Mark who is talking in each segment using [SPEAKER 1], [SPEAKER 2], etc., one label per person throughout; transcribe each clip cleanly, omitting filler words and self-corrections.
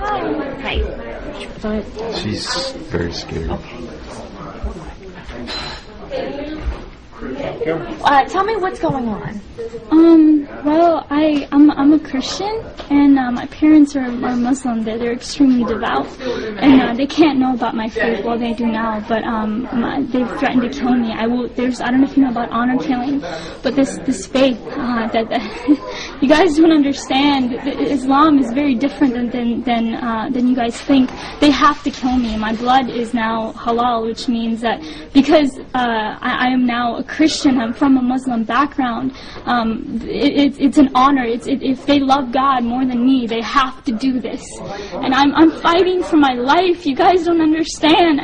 [SPEAKER 1] Hi.
[SPEAKER 2] She's very scared.
[SPEAKER 1] Tell me what's going on.
[SPEAKER 3] Well, I'm a Christian, and my parents are Muslim. They're extremely devout, and they can't know about my faith. Well, they do now, but they've threatened to kill me. I don't know if you know about honor killing, but this faith that you guys don't understand. Islam is very different than you guys think. They have to kill me. My blood is now halal, which means that because I am now a Christian, I'm from a Muslim background. It's an honor. If they love God more than me, they have to do this. And I'm fighting for my life. You guys don't understand.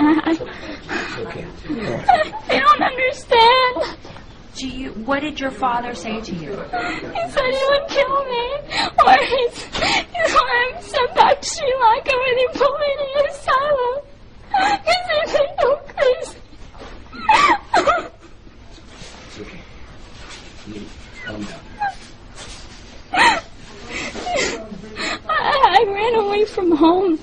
[SPEAKER 3] They don't understand.
[SPEAKER 1] What did your father say to you?
[SPEAKER 3] He said he would kill me, or I'm sent back to Sri Lanka where they put me in asylum. He said they go crazy.
[SPEAKER 4] It's okay. Calm down.
[SPEAKER 3] I ran away from home.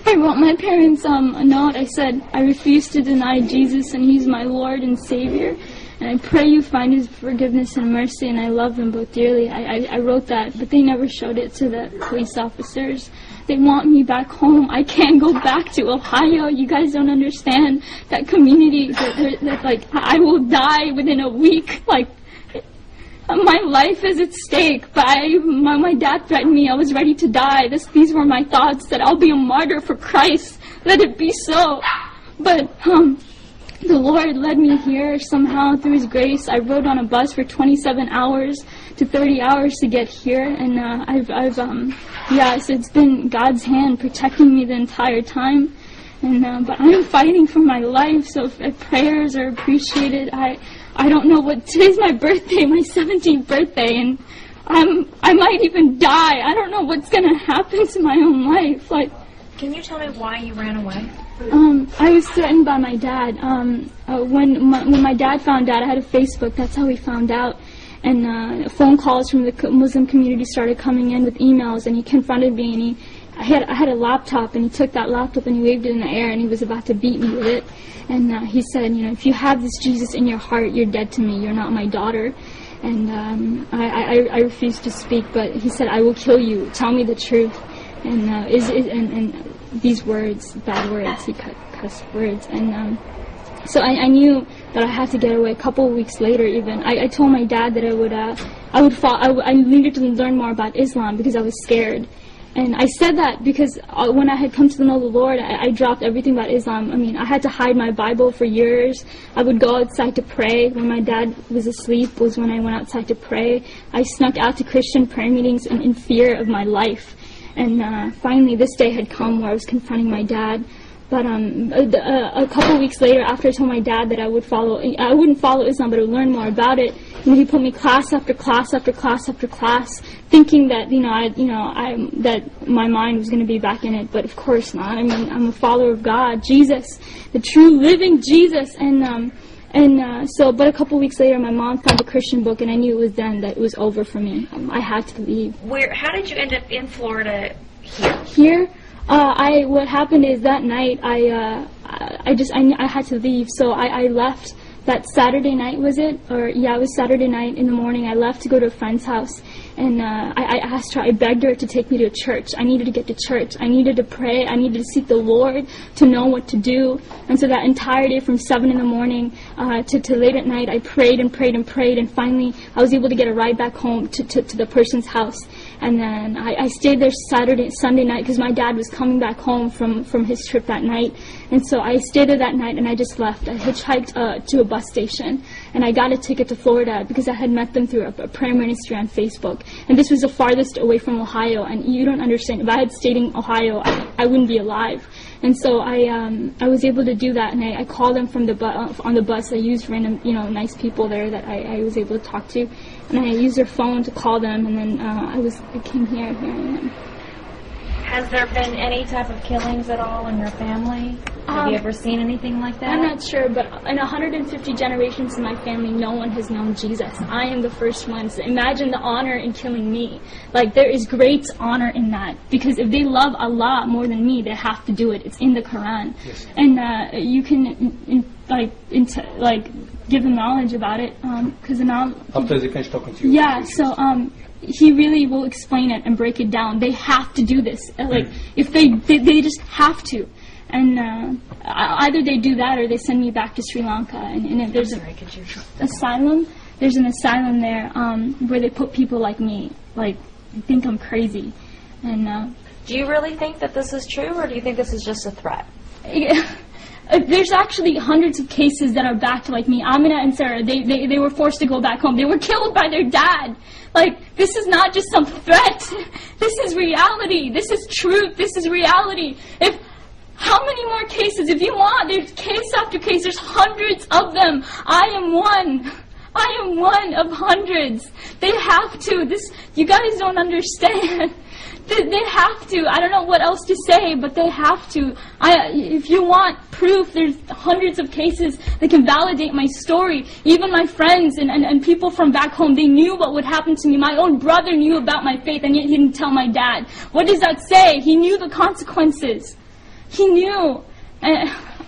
[SPEAKER 3] I wrote my parents a note. I said, I refuse to deny Jesus, and He's my Lord and Savior. And I pray you find His forgiveness and mercy, and I love them both dearly. I wrote that, but they never showed it to the police officers. They want me back home. I can't go back to Ohio. You guys don't understand that community. That I will die within a week. My life is at stake. But my dad threatened me. I was ready to die. These were my thoughts, that I'll be a martyr for Christ. Let it be so. But the Lord led me here somehow through His grace. I rode on a bus for 27 hours to 30 hours to get here, and so it's been God's hand protecting me the entire time. And but I'm fighting for my life, so if prayers are appreciated. I don't know today's my birthday, my 17th birthday, and I might even die. I don't know what's gonna happen to my own life.
[SPEAKER 1] Can you tell me why you ran away?
[SPEAKER 3] I was threatened by my dad. When my dad found out, I had a Facebook. That's how he found out. And phone calls from the Muslim community started coming in with emails, and he confronted me. And I had a laptop, and he took that laptop and he waved it in the air, and he was about to beat me with it. And he said, if you have this Jesus in your heart, you're dead to me. You're not my daughter. And I refused to speak, but he said, I will kill you. Tell me the truth. And and these words, bad words, he cuss words, and so I knew that I had to get away. A couple of weeks later, even I told my dad that I needed to learn more about Islam because I was scared. And I said that because when I had come to know the Lord, I dropped everything about Islam. I mean, I had to hide my Bible for years. I would go outside to pray. When my dad was asleep was when I went outside to pray. I snuck out to Christian prayer meetings in fear of my life. And finally, this day had come where I was confronting my dad. But a couple weeks later, after I told my dad that I wouldn't follow Islam, but I would learn more about it, he put me class after class after class after class, thinking that that my mind was going to be back in it. But of course not. I mean, I'm a follower of God, Jesus, the true living Jesus, but a couple weeks later, my mom found a Christian book, and I knew it was then that it was over for me. I had to leave.
[SPEAKER 1] How did you end up in Florida here?
[SPEAKER 3] Here? What happened is that night, I had to leave, so I left. That Saturday night, was it? It was Saturday night in the morning. I left to go to a friend's house, and I asked her, I begged her to take me to church. I needed to get to church. I needed to pray. I needed to seek the Lord to know what to do. And so that entire day from 7 in the morning to late at night, I prayed and prayed and prayed, and finally I was able to get a ride back home to the person's house. And then I stayed there Sunday night, because my dad was coming back home from his trip that night. And so I stayed there that night, and I just left. I hitchhiked to a bus station, and I got a ticket to Florida because I had met them through a prayer ministry on Facebook. And this was the farthest away from Ohio, and you don't understand. If I had stayed in Ohio, I wouldn't be alive. And so I was able to do that, and I called them from on the bus. I used random, nice people there that I was able to talk to, and I used their phone to call them, and then I came here. Here I am.
[SPEAKER 1] Has there been any type of killings at all in your family? Have you ever seen anything like that?
[SPEAKER 3] I'm not sure, but in 150 generations in my family, no one has known Jesus. I am the first one. So imagine the honor in killing me. Like, there is great honor in that. Because if they love Allah more than me, they have to do it. It's in the Quran.
[SPEAKER 4] Yes.
[SPEAKER 3] And you can, give them knowledge about it. Because
[SPEAKER 4] After they finish talking to you.
[SPEAKER 3] yeah, so he really will explain it and break it down. They have to do this. If they just have to. And either they do that or they send me back to Sri Lanka. And if there's asylum, there's an asylum there where they put people like me, like, think I'm crazy. And
[SPEAKER 1] Do you really think that this is true, or do you think this is just a threat?
[SPEAKER 3] there's actually hundreds of cases that are back to like me. Amina and Sarah, they were forced to go back home. They were killed by their dad. Like, this is not just some threat. This is reality. This is truth. This is reality. How many more cases? If you want, there's case after case. There's hundreds of them. I am one. I am one of hundreds. They have to. You guys don't understand. They have to. I don't know what else to say, but they have to. If you want proof, there's hundreds of cases that can validate my story. Even my friends and people from back home, they knew what would happen to me. My own brother knew about my faith, and yet he didn't tell my dad. What does that say? He knew the consequences. He knew.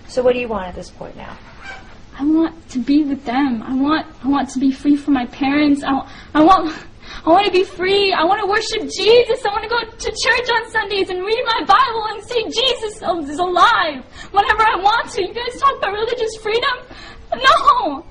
[SPEAKER 1] So what do you want at this point now?
[SPEAKER 3] I want to be with them. I want to be free from my parents. I want to be free. I want to worship Jesus. I want to go to church on Sundays and read my Bible and say Jesus is alive whenever I want to. You guys talk about religious freedom? No.